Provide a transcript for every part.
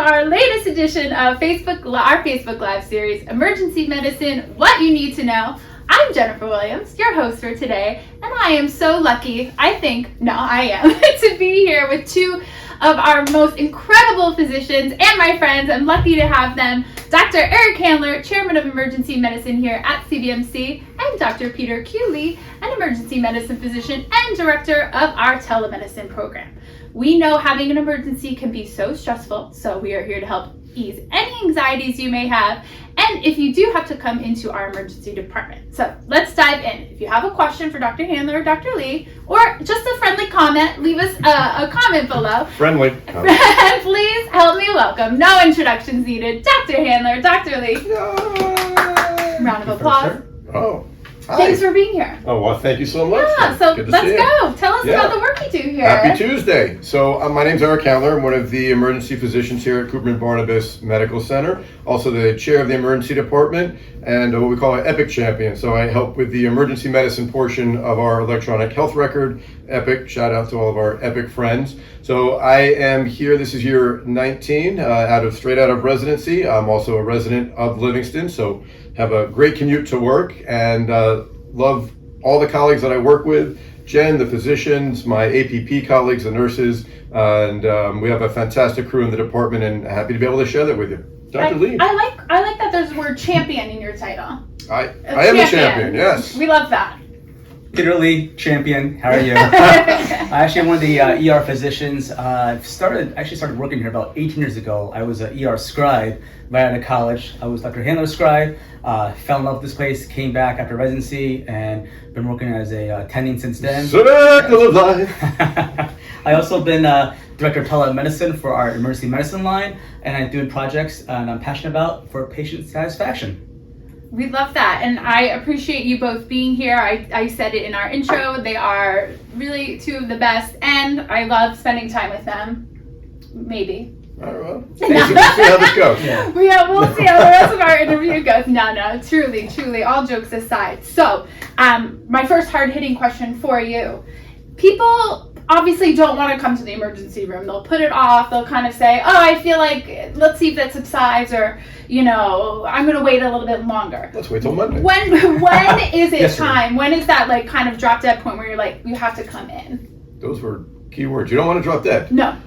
our latest edition of our Facebook Live series, Emergency Medicine, What You Need to Know. I'm Jennifer Williams, your host for today, and I am so lucky, I am, to be here with two of our most incredible physicians and my friends. I'm lucky to have them, Dr. Eric Handler, Chairman of Emergency Medicine here at CBMC, and Dr. Peter Cooley, an emergency medicine physician and director of our telemedicine program. We know having an emergency can be so stressful, so we are here to help ease any anxieties you may have, and if you do have to come into our emergency department. So let's dive in. If you have a question for Dr. Handler or Dr. Lee, or just a friendly comment, leave us a comment below. Friendly comment. And please help me welcome, no introductions needed, Dr. Handler, Dr. Lee. Yay. Round of applause. Oh, hi. Thanks for being here. Oh, well, thank you so much. Yeah, so let's go. Tell us about the work you do here. Happy Tuesday. So my name's Eric Handler. I'm one of the emergency physicians here at Cooperman Barnabas Medical Center, also the chair of the emergency department, and what we call an EPIC champion. So I help with the emergency medicine portion of our electronic health record, EPIC. Shout out to all of our EPIC friends. So I am here, this is year 19, straight out of residency. I'm also a resident of Livingston, so have a great commute to work, and love all the colleagues that I work with, Jen, the physicians, my APP colleagues, the nurses, and we have a fantastic crew in the department, and happy to be able to share that with you. Dr. Lee. I like that there's the word champion in your title. I am a champion, yes. We love that. Peter Lee, champion. How are you? I actually am one of the ER physicians. I started working here about 18 years ago. I was an ER scribe right out of college. I was Dr. Handler's scribe. Fell in love with this place, came back after residency, and been working as a attending since then. Circle of life. I also been Director of Telemedicine for our emergency medicine line, and I'm doing projects and I'm passionate about for patient satisfaction. We love that, and I appreciate you both being here. I said it in our intro. They are really two of the best, and I love spending time with them. Maybe. All right, well, we'll see how this goes. Yeah, we'll see how the rest of our interview goes. No, truly, all jokes aside. So, my first hard-hitting question for you. People obviously don't want to come to the emergency room. They'll put it off. They'll kind of say, oh, I feel like, let's see if that subsides, or, I'm going to wait a little bit longer. Let's wait till Monday. When is it Yes, time? When is that kind of drop dead point where you're like, you have to come in? Those were key words. You don't want to drop dead. No.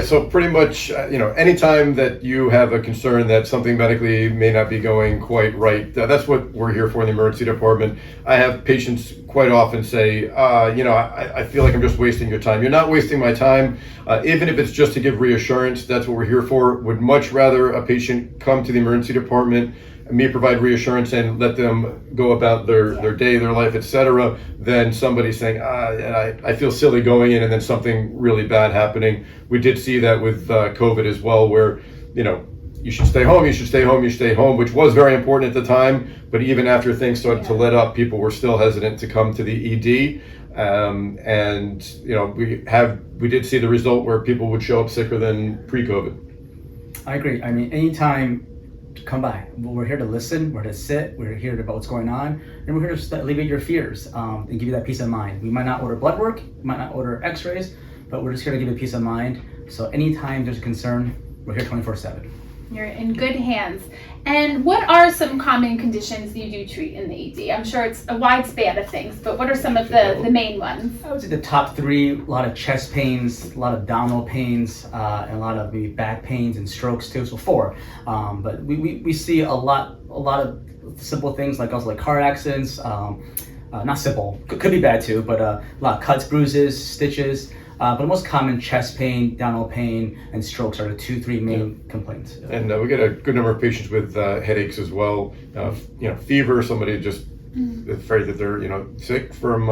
So pretty much, anytime that you have a concern that something medically may not be going quite right, that's what we're here for in the emergency department. I have patients quite often say, I feel like I'm just wasting your time. You're not wasting my time. Even if it's just to give reassurance, that's what we're here for. Would much rather a patient come to the emergency department, me provide reassurance and let them go about their day, their life, etc., than somebody saying, I feel silly going in and then something really bad happening. We did see that with COVID as well, where, you should stay home, which was very important at the time. But even after things started to let up, people were still hesitant to come to the ED. We did see the result where people would show up sicker than pre-COVID. I agree. I mean, anytime, come by. We're here to listen, we're here to sit, we're here about what's going on, and we're here to alleviate your fears and give you that peace of mind. We might not order blood work, we might not order x-rays, but we're just here to give you peace of mind. So anytime there's a concern, we're here 24/7. You're in good hands. And what are some common conditions you do treat in the ED? I'm sure it's a wide span of things, but what are some of the main ones? I would say the top three: a lot of chest pains, a lot of abdominal pains, and a lot of maybe back pains and strokes too. So 4. But we see a lot of simple things like car accidents. Not simple, could be bad too, but a lot of cuts, bruises, stitches. But the most common chest pain, abdominal pain, and strokes are the 2-3 main complaints. And we get a good number of patients with headaches as well. Fever, somebody just afraid that they're sick from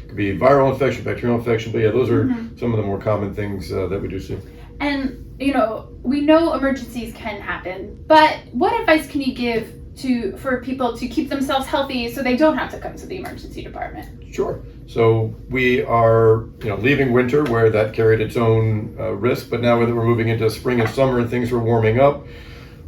could be viral infection, bacterial infection. But those are some of the more common things that we do see. And we know emergencies can happen, but what advice can you give for people to keep themselves healthy so they don't have to come to the emergency department? Sure. So we are, leaving winter where that carried its own risk, but now that we're moving into spring and summer and things are warming up,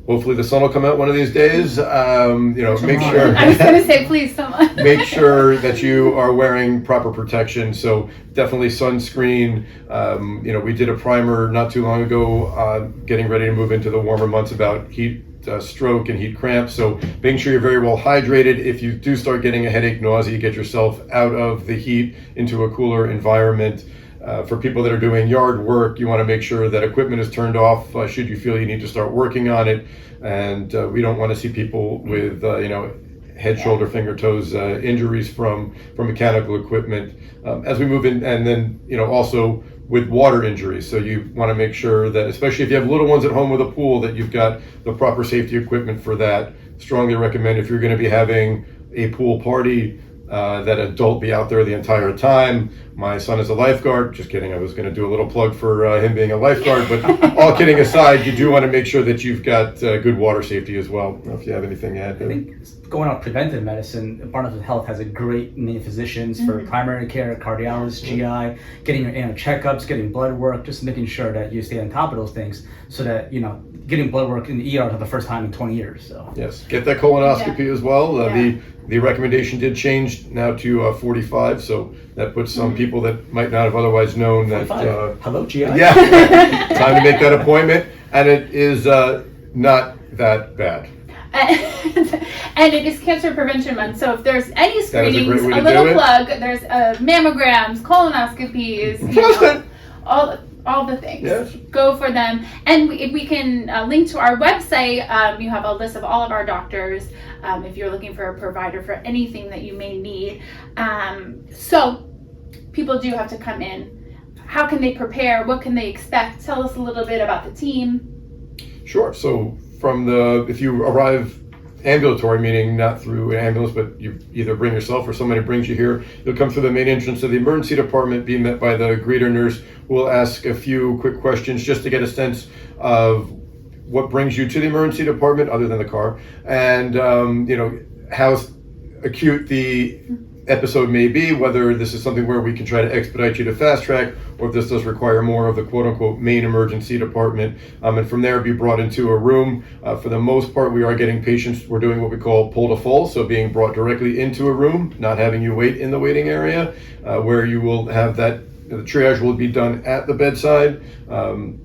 hopefully the sun will come out one of these days. Make sure. I was going to say, please, someone. Make sure that you are wearing proper protection. So definitely sunscreen. We did a primer not too long ago, getting ready to move into the warmer months about heat stroke and heat cramps. So making sure you're very well hydrated. If you do start getting a headache, nausea, get yourself out of the heat into a cooler environment. For people that are doing yard work, you want to make sure that equipment is turned off should you feel you need to start working on it. And we don't want to see people with, head, shoulder, finger, toes injuries from mechanical equipment as we move in. And then, also with water injuries. So you want to make sure that, especially if you have little ones at home with a pool, that you've got the proper safety equipment for that. Strongly recommend if you're going to be having a pool party, that adult be out there the entire time. My son is a lifeguard. Just kidding. I was going to do a little plug for him being a lifeguard, but all kidding aside, you do want to make sure that you've got good water safety as well. I don't know if you have anything to add. I think going on preventive medicine, Barnabas Health has a great name of physicians for primary care, cardiologists, GI, getting your annual checkups, getting blood work, just making sure that you stay on top of those things so that, getting blood work in the ER for the first time in 20 years. So yes, get that colonoscopy as well. The recommendation did change now to 45, so that puts some people that might not have otherwise known that. Hello, GI. Yeah, time to make that appointment, and it is not that bad. And it is Cancer Prevention Month, so if there's any screenings, a little plug, there's mammograms, colonoscopies, all the things. Yes. Go for them. And we can link to our website. You have a list of all of our doctors if you're looking for a provider for anything that you may need. So people do have to come in. How can they prepare? What can they expect? Tell us a little bit about the team. Sure. So if you arrive ambulatory, meaning not through an ambulance, but you either bring yourself or somebody brings you here, you'll come through the main entrance of the emergency department, be met by the greeter nurse, who will ask a few quick questions just to get a sense of what brings you to the emergency department other than the car, and how acute the episode may be, whether this is something where we can try to expedite you to fast track, or if this does require more of the quote-unquote main emergency department, and from there be brought into a room. For the most part, we are getting patients, we're doing what we call pull to full, so being brought directly into a room, not having you wait in the waiting area, where you will have that the triage will be done at the bedside.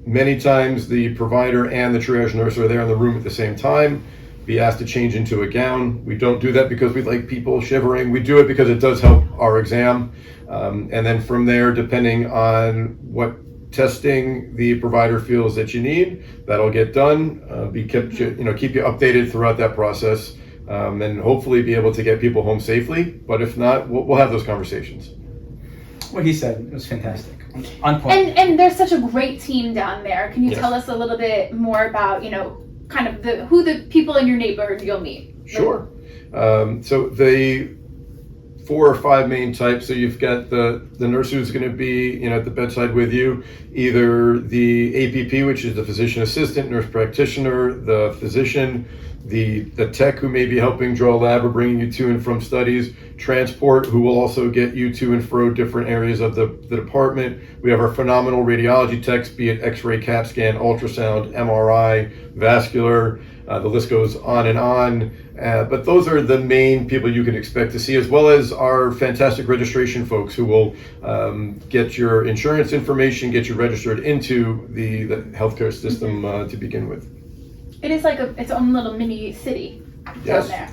Many times the provider and the triage nurse are there in the room at the same time. Be asked to change into a gown. We don't do that because we like people shivering. We do it because it does help our exam. And then from there, depending on what testing the provider feels that you need, that'll get done. Keep you updated throughout that process, and hopefully be able to get people home safely. But if not, we'll have those conversations. What he said was fantastic. On point. And there's such a great team down there. Can you tell us a little bit more about, kind of who the people in your neighborhood you'll meet? Sure. So the 4 or 5 main types. So you've got the nurse who's going to be at the bedside with you, either the APP, which is the physician assistant, nurse practitioner, the physician, the tech who may be helping draw lab or bringing you to and from studies, transport who will also get you to and fro different areas of the department. We have our phenomenal radiology techs, be it X-ray, CAT scan, ultrasound, MRI, vascular, the list goes on and on. But those are the main people you can expect to see, as well as our fantastic registration folks who will get your insurance information, get you registered into the healthcare system to begin with. It is like its own little mini city down there.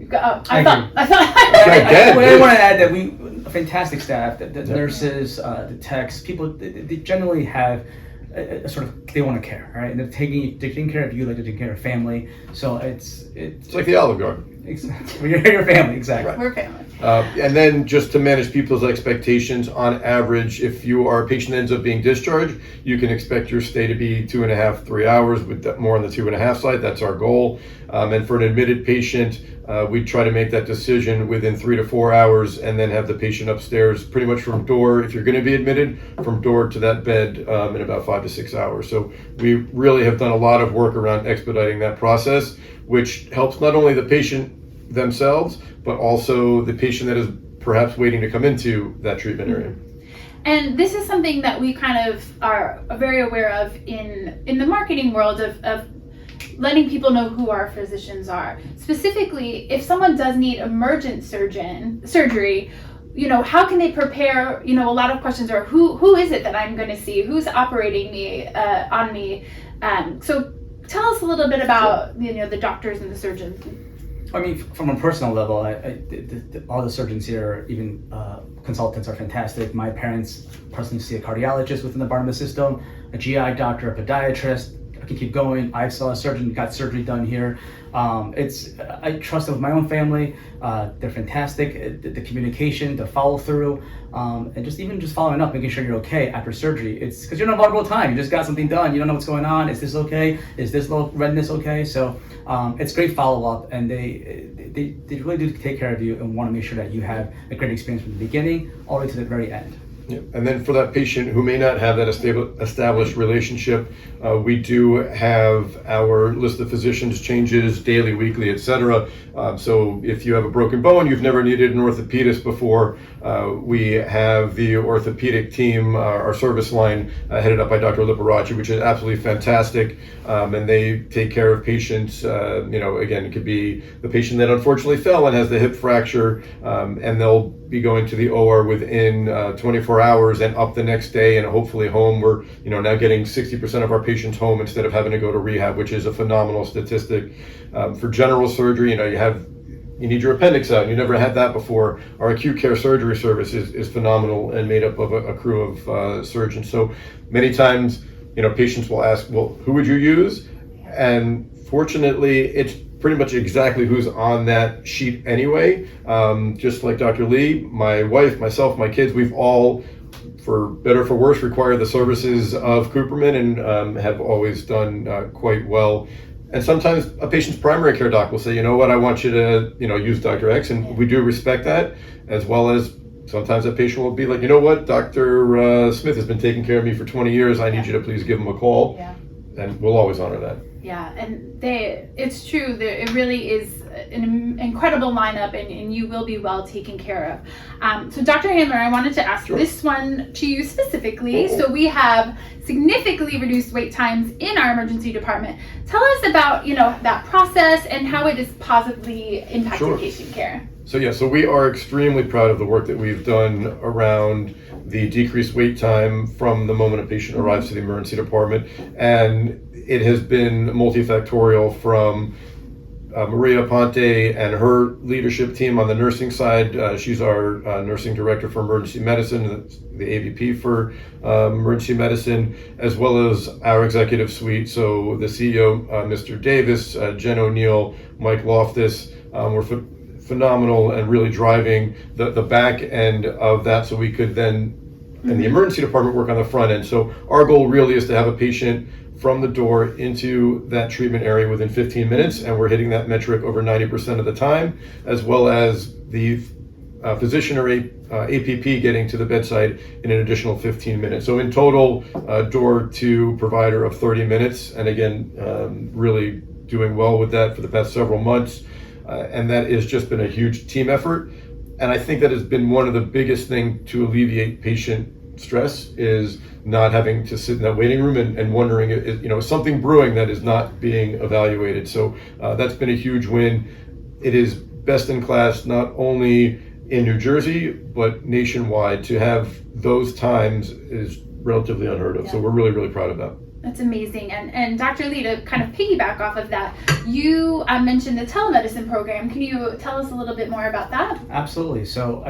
Yeah. I thought. I want to add that we fantastic staff, the nurses, the techs, people. They generally have a sort of, they want to care, right? And they're taking care of you like they're taking care of family. So it's like the Olive Garden. Exactly. You're your family, exactly. Right. We're family. And then just to manage people's expectations, on average, if a patient ends up being discharged, you can expect your stay to be 2.5, 3 hours, with more on the 2.5 side. That's our goal. And for an admitted patient, we try to make that decision within 3 to 4 hours, and then have the patient upstairs pretty much from door, if you're going to be admitted, from door to that bed in about 5 to 6 hours. So we really have done a lot of work around expediting that process, which helps not only the patient themselves, but also the patient that is perhaps waiting to come into that treatment area. And this is something that we kind of are very aware of in the marketing world of letting people know who our physicians are. Specifically, if someone does need emergent surgery, how can they prepare? A lot of questions are, who is it that I'm going to see? Who's operating on me? So tell us a little bit about, the doctors and the surgeons. I mean, from a personal level, all the surgeons here, even consultants, are fantastic. My parents personally see a cardiologist within the Barnabas system, a GI doctor, a podiatrist. I can keep going. I saw a surgeon, got surgery done here. I trust them with my own family. They're fantastic. The communication, the follow through, and just following up, making sure you're okay after surgery. It's because you're in a vulnerable time. You just got something done. You don't know what's going on. Is this okay? Is this little redness okay? So it's great follow up, and they really do take care of you and want to make sure that you have a great experience from the beginning all the way to the very end. Yeah. And then for that patient who may not have that established relationship, we do have our list of physicians changes daily, weekly, etc. So if you have a broken bone, you've never needed an orthopedist before, we have the orthopedic team, our service line headed up by Dr. Liberace, which is absolutely fantastic. And they take care of patients. Again, it could be the patient that unfortunately fell and has the hip fracture, and they'll be going to the OR within 24 hours and up the next day, and hopefully home. We're now getting 60% of our patients home instead of having to go to rehab, which is a phenomenal statistic. For general surgery, you need your appendix out, and you never had that before. Our acute care surgery service is phenomenal and made up of a crew of surgeons. So many times, patients will ask, well, who would you use? And fortunately, it's pretty much exactly who's on that sheet anyway. Just like Dr. Lee, my wife, myself, my kids, we've all, for better or for worse, required the services of Cooperman and have always done quite well. And sometimes a patient's primary care doc will say, I want you to, use Dr. X, and we do respect that, as well as sometimes a patient will be like, what, Dr. Smith has been taking care of me for 20 years. I need you to please give him a call. Yeah. And we'll always honor that. Yeah, and it's true. It really is an incredible lineup, and you will be well taken care of. So Dr. Handler, I wanted to ask this one to you specifically. So we have significantly reduced wait times in our emergency department. Tell us about, that process and how it has positively impacted patient care. So we are extremely proud of the work that we've done around the decreased wait time from the moment a patient arrives to the emergency department. And it has been multifactorial from Maria Ponte and her leadership team on the nursing side. She's our nursing director for emergency medicine, the AVP for emergency medicine, as well as our executive suite. So the CEO, Mr. Davis, Jen O'Neill, Mike Loftus, were phenomenal and really driving the back end of that, so we could then in the emergency department work on the front end. So our goal really is to have a patient from the door into that treatment area within 15 minutes, and we're hitting that metric over 90% of the time, as well as the physician or APP getting to the bedside in an additional 15 minutes. So in total, door to provider of 30 minutes, and again, really doing well with that for the past several months. And that has just been a huge team effort. And I think that has been one of the biggest things to alleviate patient stress, is not having to sit in that waiting room and wondering, is something brewing that is not being evaluated. So that's been a huge win. It is best in class, not only in New Jersey, but nationwide. To have those times is relatively unheard of. Yeah. So we're really, really proud of that. That's amazing. And Dr. Lee, to kind of piggyback off of that, you mentioned the telemedicine program. Can you tell us a little bit more about that? Absolutely. So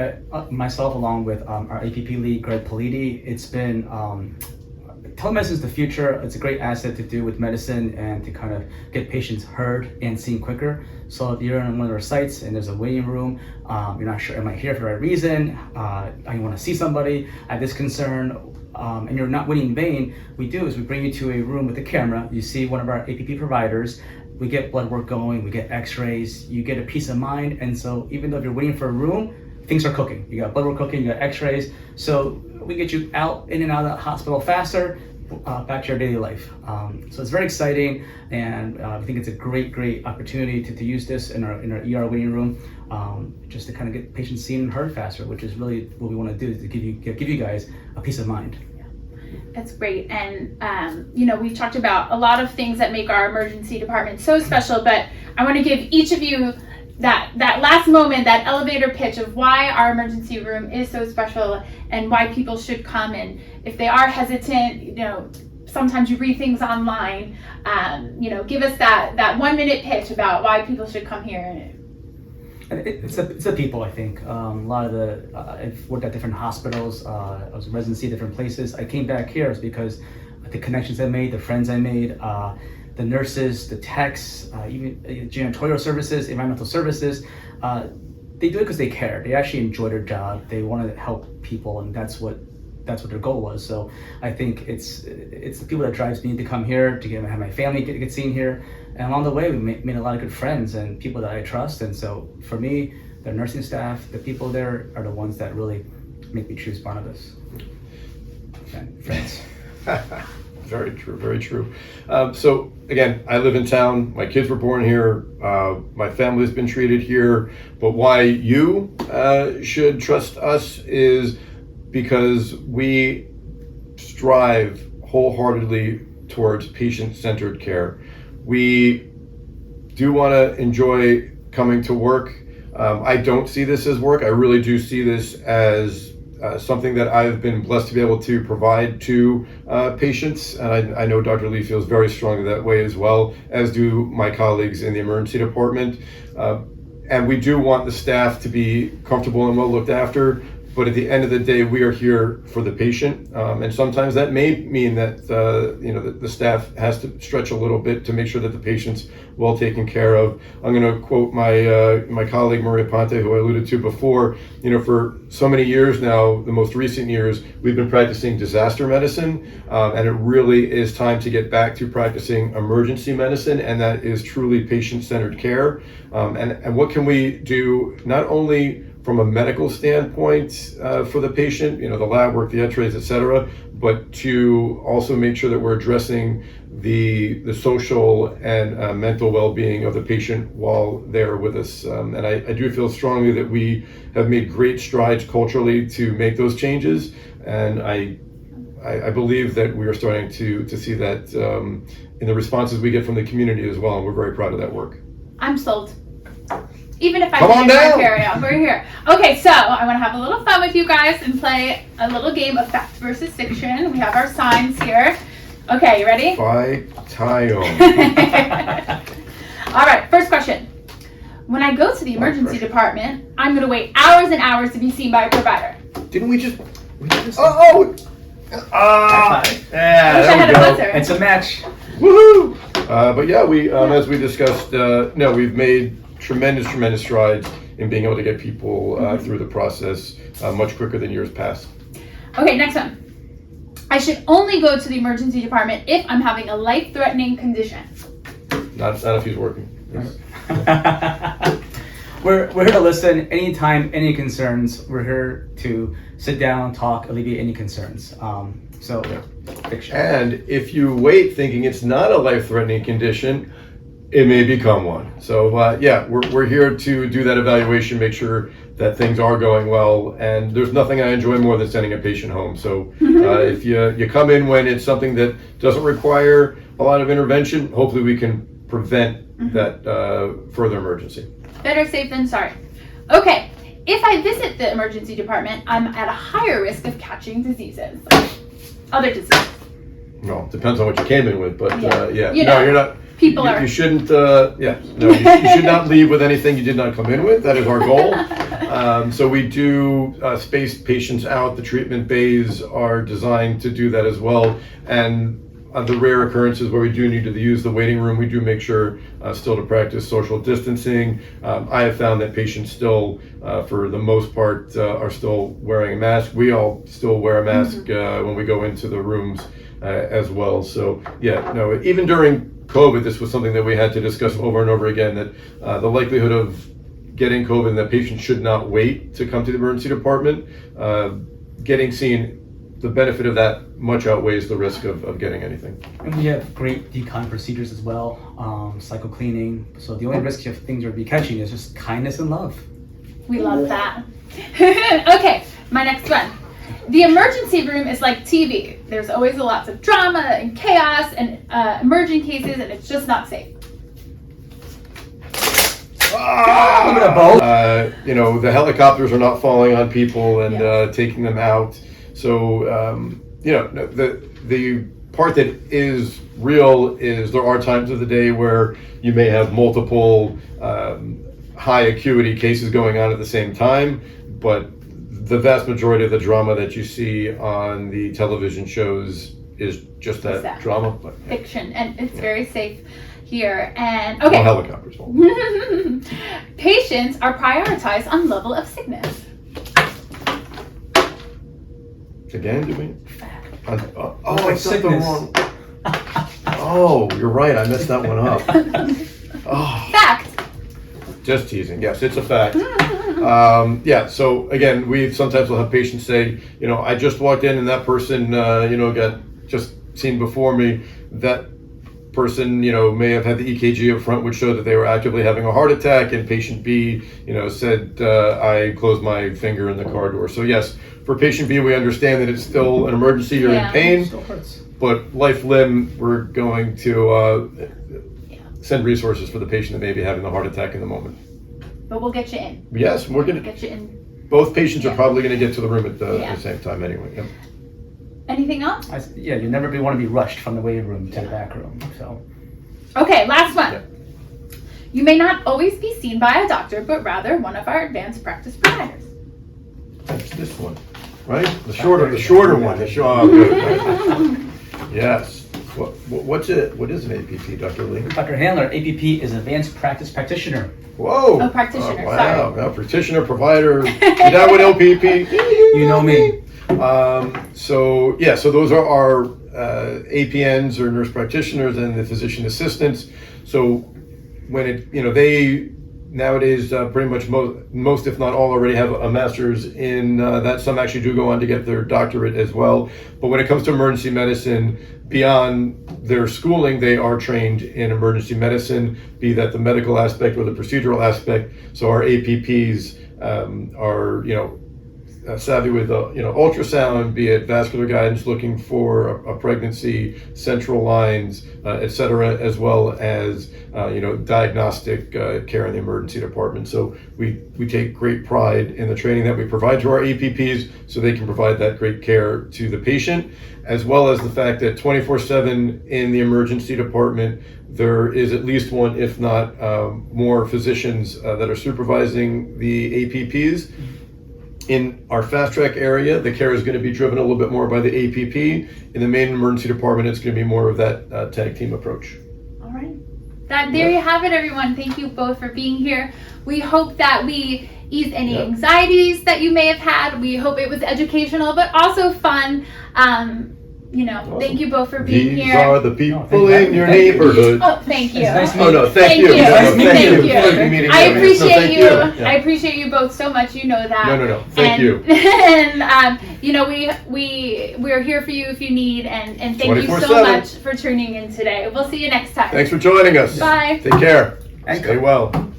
myself, along with our APP lead, Greg Politi, it's been, telemedicine is the future. It's a great asset to do with medicine and to kind of get patients heard and seen quicker. So if you're in one of our sites and there's a waiting room, you're not sure, am I here for the right reason? I want to see somebody, I have this concern, and you're not waiting in vain, we bring you to a room with a camera. You see one of our APP providers. We get blood work going, we get x-rays, you get a peace of mind. And so even though if you're waiting for a room, things are cooking. You got blood work cooking, you got x-rays. So we get you out in and out of the hospital faster, back to your daily life. So it's very exciting, and I think it's a great opportunity to use this in our ER waiting room, just to kind of get patients seen and heard faster, which is really what we want to do, to give you guys a peace of mind. That's great. And, we've talked about a lot of things that make our emergency department so special, but I want to give each of you that last moment, that elevator pitch of why our emergency room is so special and why people should come. And if they are hesitant, sometimes you read things online, give us that 1 minute pitch about why people should come here. It's the people, I think. A lot of I've worked at different hospitals. I was in residency at different places. I came back here because the connections I made, the friends I made, the nurses, the techs, even janitorial services, environmental services, they do it because they care. They actually enjoy their job. They want to help people, and that's what their goal was. So I think it's the people that drives me to come here, to have my family get seen here. And along the way, we made a lot of good friends and people that I trust. And so for me, the nursing staff, the people there are the ones that really make me choose Barnabas. And friends. Very true, very true. So again, I live in town. My kids were born here. My family's been treated here. But why you should trust us is because we strive wholeheartedly towards patient-centered care. We do want to enjoy coming to work. I don't see this as work. I really do see this as something that I've been blessed to be able to provide to patients. And I know Dr. Lee feels very strongly that way as well, as do my colleagues in the emergency department. And we do want the staff to be comfortable and well looked after. But at the end of the day, we are here for the patient, and sometimes that may mean that the staff has to stretch a little bit to make sure that the patient's well taken care of. I'm going to quote my colleague Maria Ponte, who I alluded to before. For so many years now, the most recent years, we've been practicing disaster medicine, and it really is time to get back to practicing emergency medicine, and that is truly patient-centered care. And what can we do not only from a medical standpoint for the patient, the lab work, the x-rays, et cetera, but to also make sure that we're addressing the social and mental well-being of the patient while they're with us. And I do feel strongly that we have made great strides culturally to make those changes. And I believe that we are starting to see that in the responses we get from the community as well. And we're very proud of that work. I'm sold. Even if I Come on down. Carry on, we're here. Okay, so I want to have a little fun with you guys and play a little game of fact versus fiction. We have our signs here. Okay, you ready? Fight-time. All right, first question. When I go to the emergency department, I'm going to wait hours and hours to be seen by a provider. Didn't we just? High five. Yeah, I wish I had a buzzer. It's a match. Woohoo! But yeah, we as we discussed, we've made tremendous strides in being able to get people through the process much quicker than years past. Okay, next one. I should only go to the emergency department if I'm having a life-threatening condition. Not if he's working. Yes. We're here to listen anytime, any concerns. We're here to sit down, talk, alleviate any concerns. So, fiction. And if you wait thinking it's not a life-threatening condition, it may become one. So we're here to do that evaluation, make sure that things are going well. And there's nothing I enjoy more than sending a patient home. So if you come in when it's something that doesn't require a lot of intervention, hopefully we can prevent that further emergency. Better safe than sorry. Okay, if I visit the emergency department, I'm at a higher risk of catching diseases. Other diseases. Well, depends on what you came in with, but No, you're not. People are. You shouldn't. You should not leave with anything you did not come in with. That is our goal. So we do space patients out. The treatment bays are designed to do that as well. And on the rare occurrences where we do need to use the waiting room, we do make sure still to practice social distancing. I have found that patients still, for the most part, are still wearing a mask. We all still wear a mask when we go into the rooms as well. So even during COVID, this was something that we had to discuss over and over again, that the likelihood of getting COVID, and that patients should not wait to come to the emergency department. Getting seen the benefit of that much outweighs the risk of getting anything. And we have great decon procedures as well, cycle cleaning. So the only risk of things you'll be catching is just kindness and love. We love that. Okay, my next one. The emergency room is like TV. There's always lots of drama and chaos and emergent cases, and it's just not safe. A little bit of both. You know, the helicopters are not falling on people and taking them out. So, you know, the part that is real is there are times of the day where you may have multiple high acuity cases going on at the same time, but the vast majority of the drama that you see on the television shows is just that Exactly. drama. But, Fiction, and it's very safe here. And okay. No helicopters. Patients are prioritized on level of sickness. Again, do we? Oh, Like I said the sickness. wrong. Oh, you're right. I messed that one up. Oh, Fact. just teasing. Yes, it's a fact. Yeah. So again, we sometimes will have patients say, you know, I just walked in and that person, you know, got just seen before me. That person, you know, may have had the EKG up front, which showed that they were actively having a heart attack, and patient B, you know, said, I closed my finger in the car door. So yes, for patient B, we understand that it's still an emergency, you're in pain, Still hurts. but life limb, we're going to send resources for the patient that may be having the heart attack in the moment. But we'll get you in. Yes, we're going to, Get you in. both patients are probably going to get to the room at the Yeah. same time anyway. Yep. Anything else? Yeah, you never want to be rushed from the waiting room to the back room. So Okay, last one. Yeah. You may not always be seen by a doctor, but rather one of our advanced practice providers. That's this one, right? The shorter one. Oh, good. Yes. What's it? What is an APP, Dr. Lee? Dr. Handler, APP is Advanced Practice Practitioner. Whoa. Oh, practitioner, Wow. sorry. Now, practitioner, provider. Is that what LPP? You know me. So those are our APNs or nurse practitioners and the physician assistants. So when it, you know, they nowadays pretty much most, if not all, already have a master's in that. Some actually do go on to get their doctorate as well. But when it comes to emergency medicine, beyond their schooling, they are trained in emergency medicine, be that the medical aspect or the procedural aspect. So our APPs are, you know, savvy with ultrasound, be it vascular guidance, looking for a pregnancy, central lines, etc., as well as diagnostic care in the emergency department. So we take great pride in the training that we provide to our APPs, so they can provide that great care to the patient, as well as the fact that 24/7 in the emergency department there is at least one, if not more, physicians that are supervising the APPs. In our fast track area, the care is going to be driven a little bit more by the APP. In the main emergency department, it's going to be more of that tag team approach. All right. There you have it, everyone. Thank you both for being here. We hope that we eased any anxieties that you may have had. We hope it was educational, but also fun. Awesome. Thank you both for being These here. are the people in your neighborhood. Oh, thank you. It's nice Oh no, thank you. you. No, Thank thank you. you. I appreciate thank you. Yeah. I appreciate you both so much. You know that. No. Thank you. And we're here for you if you need. And thank you so 24/7. much for tuning in today. We'll see you next time. Thanks for joining us. Bye. Take care. Thank Stay you. well.